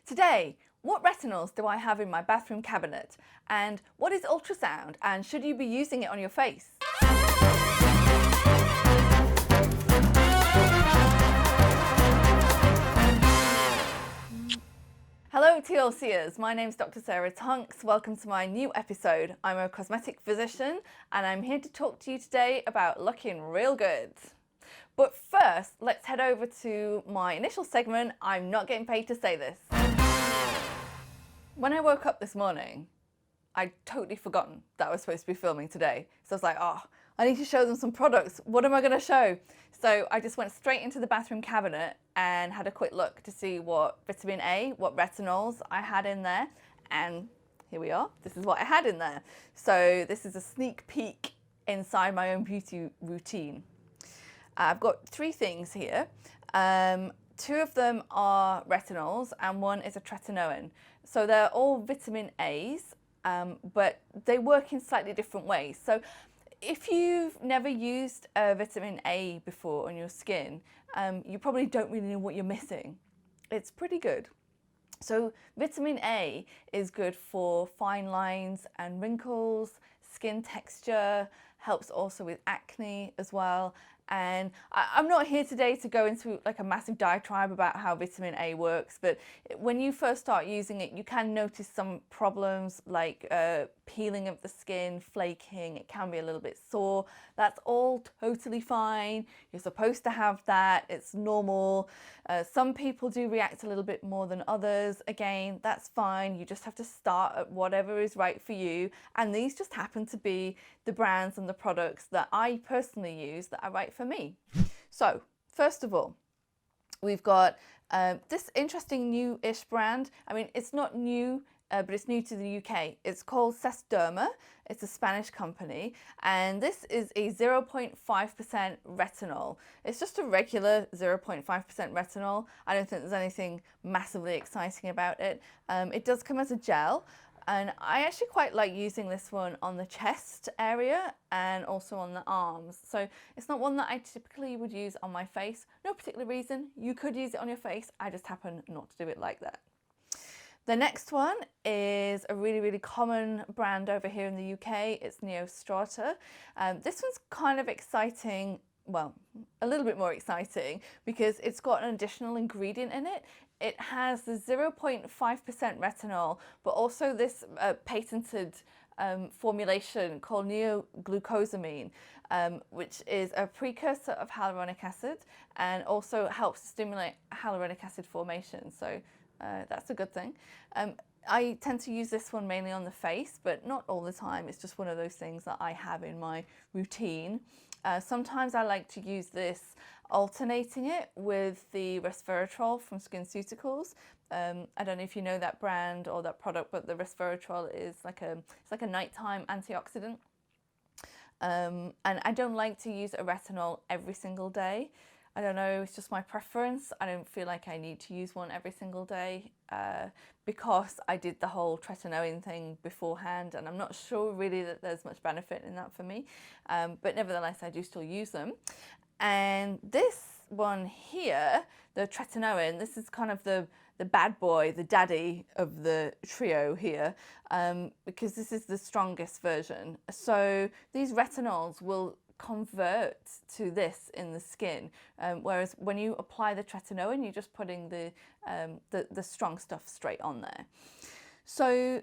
Today, what retinols do I have in my bathroom cabinet? And what is ultrasound? And should you be using it on your face? Hello TLCers, my name's Dr. Sarah Tonks. Welcome to my new episode. I'm a cosmetic physician and I'm here to talk to you today about looking real good. But first, let's head over to my initial segment, I'm not getting paid to say this. When I woke up this morning, I'd totally forgotten that I was supposed to be filming today. So I was like, I need to show them some products. What am I going to show? So I just went straight into the bathroom cabinet and had a quick look to see what vitamin A, what retinols I had in there. And here we are. This is what I had in there. So this is a sneak peek inside my own beauty routine. I've got three things here. Two of them are retinols and one is a tretinoin. So they're all vitamin A's, but they work in slightly different ways. So if you've never used a vitamin A before on your skin, you probably don't really know what you're missing. It's pretty good. So vitamin A is good for fine lines and wrinkles, skin texture, helps also with acne as well. And I'm not here today to go into like a massive diatribe about how vitamin A works, but when you first start using it, you can notice some problems like peeling of the skin, flaking, it can be a little bit sore. That's all totally fine. You're supposed to have that, it's normal. Some people do react a little bit more than others. Again, that's fine. You just have to start at whatever is right for you. And these just happen to be the brands and the products that I personally use that are right for me. So first of all, we've got this interesting new-ish brand. I mean, it's not new, but it's new to the UK. It's called Sesderma. It's a Spanish company, and this is a 0.5% retinol. It's just a regular 0.5% retinol. I don't think there's anything massively exciting about it. It does come as a gel, and I actually quite like using this one on the chest area and also on the arms. So it's not one that I typically would use on my face. No particular reason. You could use it on your face. I just happen not to do it like that. The next one is a really, really common brand over here in the UK. It's Neostrata. This one's kind of exciting, well, a little bit more exciting because it's got an additional ingredient in it. It has the 0.5% retinol, but also this patented formulation called neoglucosamine, which is a precursor of hyaluronic acid and also helps stimulate hyaluronic acid formation. So that's a good thing. I tend to use this one mainly on the face, but not all the time. It's just one of those things that I have in my routine. Sometimes I like to use this alternating it with the resveratrol from SkinCeuticals. I don't know if you know that brand or that product, but the resveratrol is it's like a nighttime antioxidant. And I don't like to use a retinol every single day. I don't know, it's just my preference. I don't feel like I need to use one every single day because I did the whole tretinoin thing beforehand, and I'm not sure really that there's much benefit in that for me. But nevertheless, I do still use them. And this one here, the tretinoin, this is kind of the bad boy, the daddy of the trio here, because this is the strongest version. So these retinols will convert to this in the skin, whereas when you apply the tretinoin, you're just putting the strong stuff straight on there. So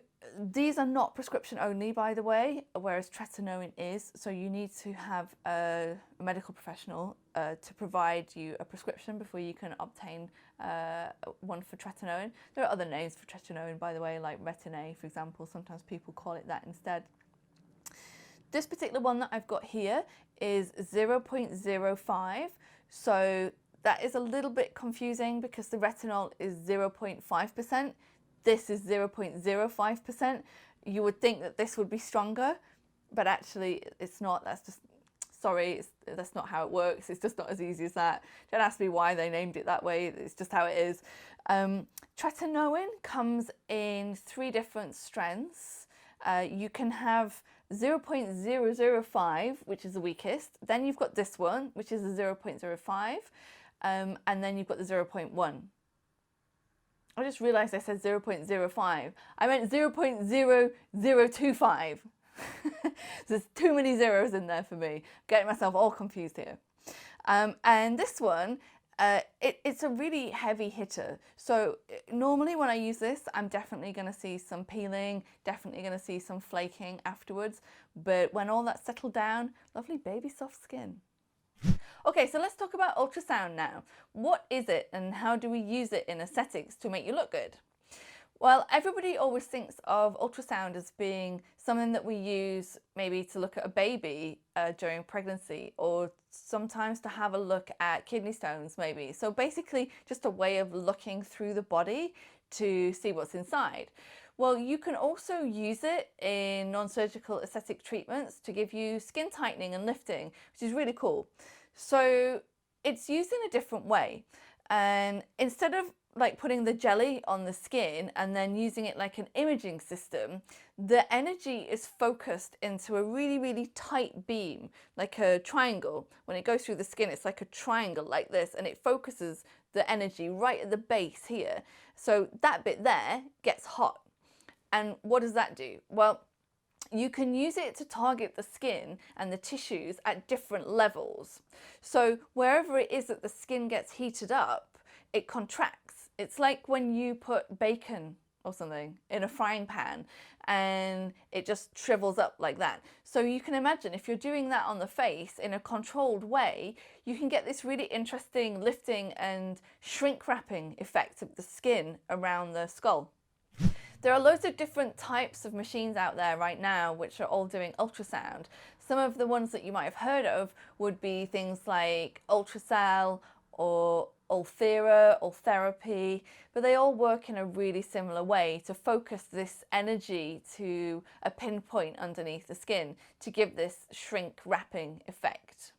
these are not prescription only, by the way, whereas tretinoin is. So you need to have a medical professional to provide you a prescription before you can obtain one for tretinoin. There are other names for tretinoin, by the way, like Retin-A, for example. Sometimes people call it that instead. This particular one that I've got here is 0.05, so that is a little bit confusing because the retinol is 0.5%. This is 0.05%. You would think that this would be stronger, but actually it's not. That's just, sorry, that's not how it works. It's just not as easy as that. Don't ask me why they named it that way. It's just how it is. Tretinoin comes in 3 different strengths. You can have 0.005, which is the weakest. Then you've got this one, which is the 0.05. And then you've got the 0.1. I just realized I said 0.05. I meant 0.0025. There's too many zeros in there for me. Getting myself all confused here. And this one, it's a really heavy hitter. So normally when I use this, I'm definitely going to see some peeling, definitely going to see some flaking afterwards. But when all that's settled down, lovely baby soft skin. Okay, so let's talk about ultrasound now. What is it and how do we use it in aesthetics to make you look good? Well, everybody always thinks of ultrasound as being something that we use maybe to look at a baby during pregnancy, or sometimes to have a look at kidney stones maybe. So basically just a way of looking through the body to see what's inside. Well, you can also use it in non-surgical aesthetic treatments to give you skin tightening and lifting, which is really cool. So it's used in a different way. And instead of like putting the jelly on the skin and then using it like an imaging system, the energy is focused into a really, really tight beam, like a triangle. When it goes through the skin, it's like a triangle like this, and it focuses the energy right at the base here. So that bit there gets hot. And what does that do? Well, you can use it to target the skin and the tissues at different levels. So wherever it is that the skin gets heated up, it contracts. It's like when you put bacon or something in a frying pan and it just shrivels up like that. So you can imagine if you're doing that on the face in a controlled way, you can get this really interesting lifting and shrink wrapping effect of the skin around the skull. There are loads of different types of machines out there right now which are all doing ultrasound. Some of the ones that you might have heard of would be things like Ultrasound or Ulthera, Ultherapy, but they all work in a really similar way to focus this energy to a pinpoint underneath the skin to give this shrink wrapping effect.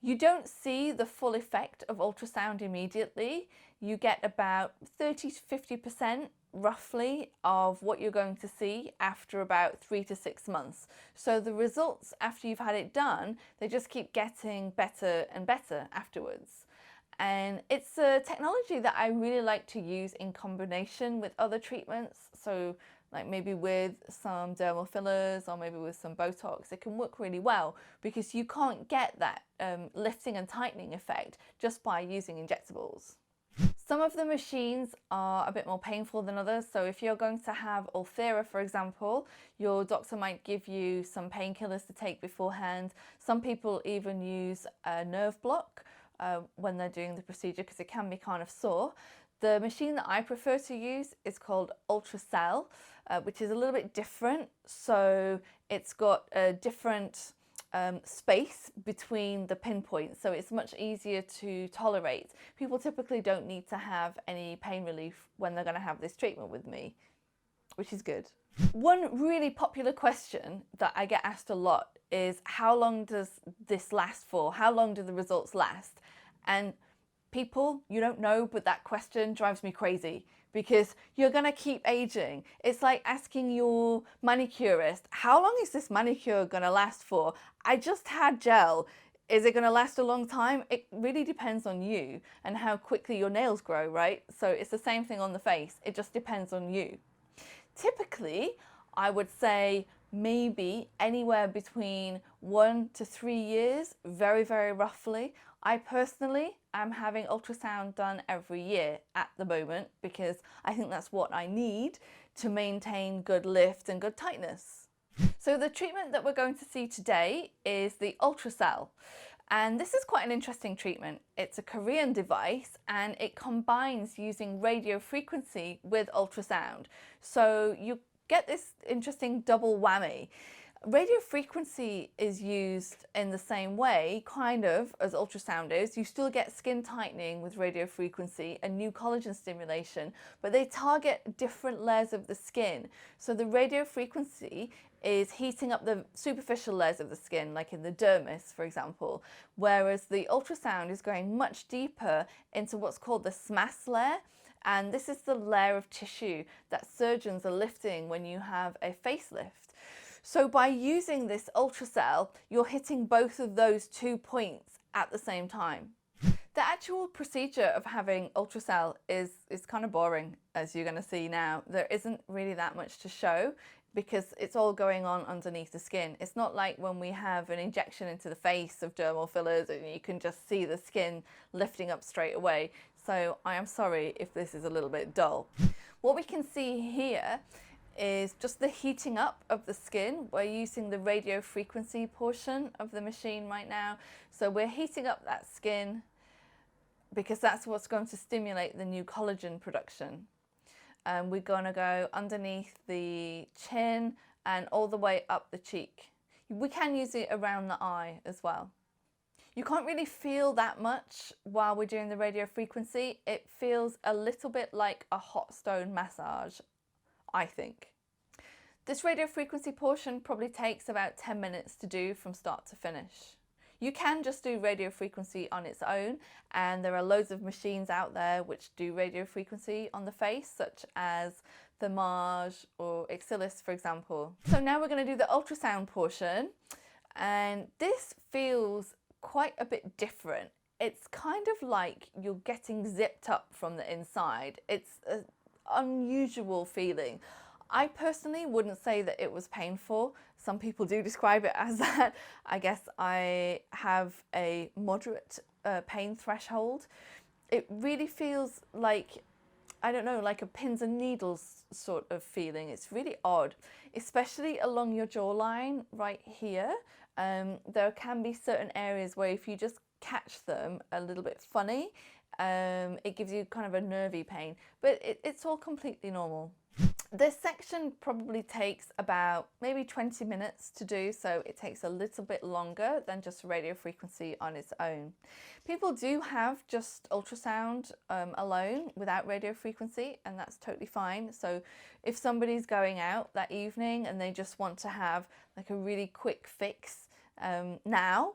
You don't see the full effect of ultrasound immediately. You get about 30 to 50% roughly of what you're going to see after about 3 to 6 months. So the results after you've had it done, they just keep getting better and better afterwards. And it's a technology that I really like to use in combination with other treatments. So like maybe with some dermal fillers or maybe with some Botox, it can work really well because you can't get that lifting and tightening effect just by using injectables. Some of the machines are a bit more painful than others. So if you're going to have Ulthera, for example, your doctor might give you some painkillers to take beforehand. Some people even use a nerve block when they're doing the procedure because it can be kind of sore. The machine that I prefer to use is called Ultrasound, which is a little bit different. So it's got a different space between the pinpoints, so it's much easier to tolerate. People typically don't need to have any pain relief when they're going to have this treatment with me, which is good. One really popular question that I get asked a lot is how long does this last for? How long do the results last? And people, you don't know, but that question drives me crazy because you're going to keep aging. It's like asking your manicurist, how long is this manicure going to last for? I just had gel. Is it going to last a long time? It really depends on you and how quickly your nails grow, right? So it's the same thing on the face. It just depends on you. Typically, I would say maybe anywhere between 1 to 3 years, very, very roughly. I personally am having ultrasound done every year at the moment because I think that's what I need to maintain good lift and good tightness. So the treatment that we're going to see today is the Ultrasound. And this is quite an interesting treatment. It's a Korean device and it combines using radio frequency with ultrasound. So you get this interesting double whammy. Radio frequency is used in the same way, kind of, as ultrasound is. You still get skin tightening with radio frequency and new collagen stimulation, but they target different layers of the skin. So the radio frequency is heating up the superficial layers of the skin, like in the dermis, for example, whereas the ultrasound is going much deeper into what's called the SMAS layer. And this is the layer of tissue that surgeons are lifting when you have a facelift. So by using this ultrasound, you're hitting both of those 2 points at the same time. The actual procedure of having ultrasound is kind of boring, as you're going to see now. There isn't really that much to show because it's all going on underneath the skin. It's not like when we have an injection into the face of dermal fillers and you can just see the skin lifting up straight away. So I am sorry if this is a little bit dull. What we can see here is just the heating up of the skin. We're using the radio frequency portion of the machine right now. So we're heating up that skin because that's what's going to stimulate the new collagen production. We're going to go underneath the chin and all the way up the cheek. We can use it around the eye as well. You can't really feel that much while we're doing the radio frequency. It feels a little bit like a hot stone massage, I think. This radio frequency portion probably takes about 10 minutes to do from start to finish. You can just do radio frequency on its own, and there are loads of machines out there which do radio frequency on the face, such as Thermage or Exilis, for example. So now we're going to do the ultrasound portion, and this feels quite a bit different. It's kind of like you're getting zipped up from the inside. It's an unusual feeling. I personally wouldn't say that it was painful. Some people do describe it as that. I guess I have a moderate pain threshold. It really feels like, I don't know, like a pins and needles sort of feeling. It's really odd, especially along your jawline right here. There can be certain areas where if you just catch them a little bit funny, it gives you kind of a nervy pain, but it's all completely normal. This section probably takes about maybe 20 minutes to do, so it takes a little bit longer than just radio frequency on its own. People do have just ultrasound alone without radio frequency, and that's totally fine. So if somebody's going out that evening and they just want to have like a really quick fix now,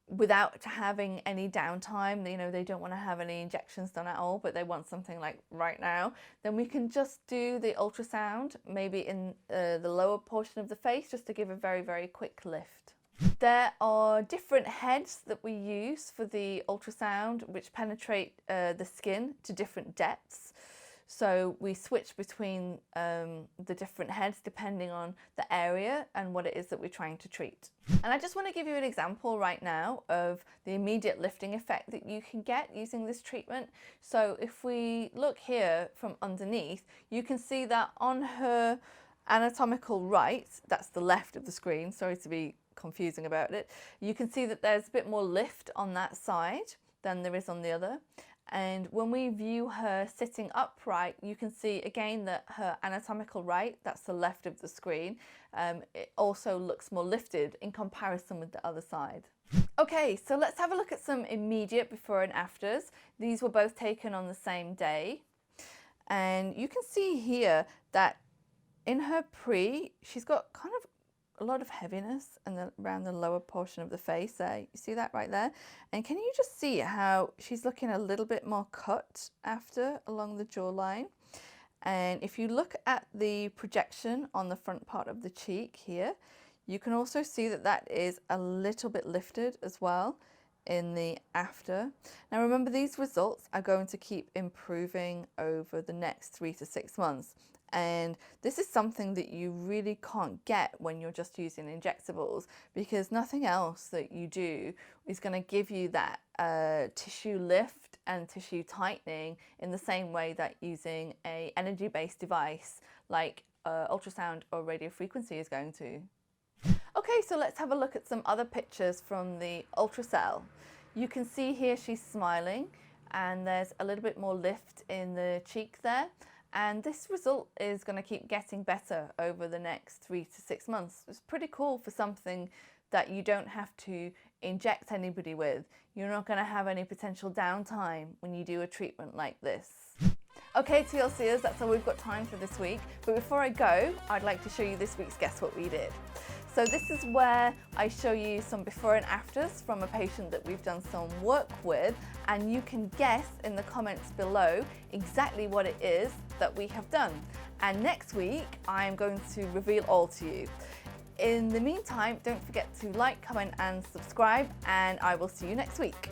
without having any downtime, you know, they don't want to have any injections done at all, but they want something like right now, then we can just do the ultrasound, maybe in the lower portion of the face, just to give a very, very quick lift. There are different heads that we use for the ultrasound, which penetrate the skin to different depths. So we switch between the different heads depending on the area and what it is that we're trying to treat. And I just want to give you an example right now of the immediate lifting effect that you can get using this treatment. So if we look here from underneath, you can see that on her anatomical right, that's the left of the screen, sorry to be confusing about it, you can see that there's a bit more lift on that side than there is on the other. And when we view her sitting upright, you can see again that her anatomical right, that's the left of the screen, it also looks more lifted in comparison with the other side. Okay, so let's have a look at some immediate before and afters. These were both taken on the same day. And you can see here that in her pre, she's got kind of a lot of heaviness around the lower portion of the face there. You see that right there? And can you just see how she's looking a little bit more cut after along the jawline? And if you look at the projection on the front part of the cheek here, you can also see that that is a little bit lifted as well in the after. Now remember, these results are going to keep improving over the next 3 to 6 months. And this is something that you really can't get when you're just using injectables, because nothing else that you do is going to give you that tissue lift and tissue tightening in the same way that using an energy-based device like ultrasound or radio frequency is going to. Okay, so let's have a look at some other pictures from the ultrasound. You can see here she's smiling and there's a little bit more lift in the cheek there. And this result is going to keep getting better over the next 3 to 6 months. It's pretty cool for something that you don't have to inject anybody with. You're not going to have any potential downtime when you do a treatment like this. Okay, TLCers, that's all we've got time for this week. But before I go, I'd like to show you this week's Guess What We Did. So this is where I show you some before and afters from a patient that we've done some work with, and you can guess in the comments below exactly what it is that we have done. And next week, I'm going to reveal all to you. In the meantime, don't forget to like, comment and subscribe, and I will see you next week.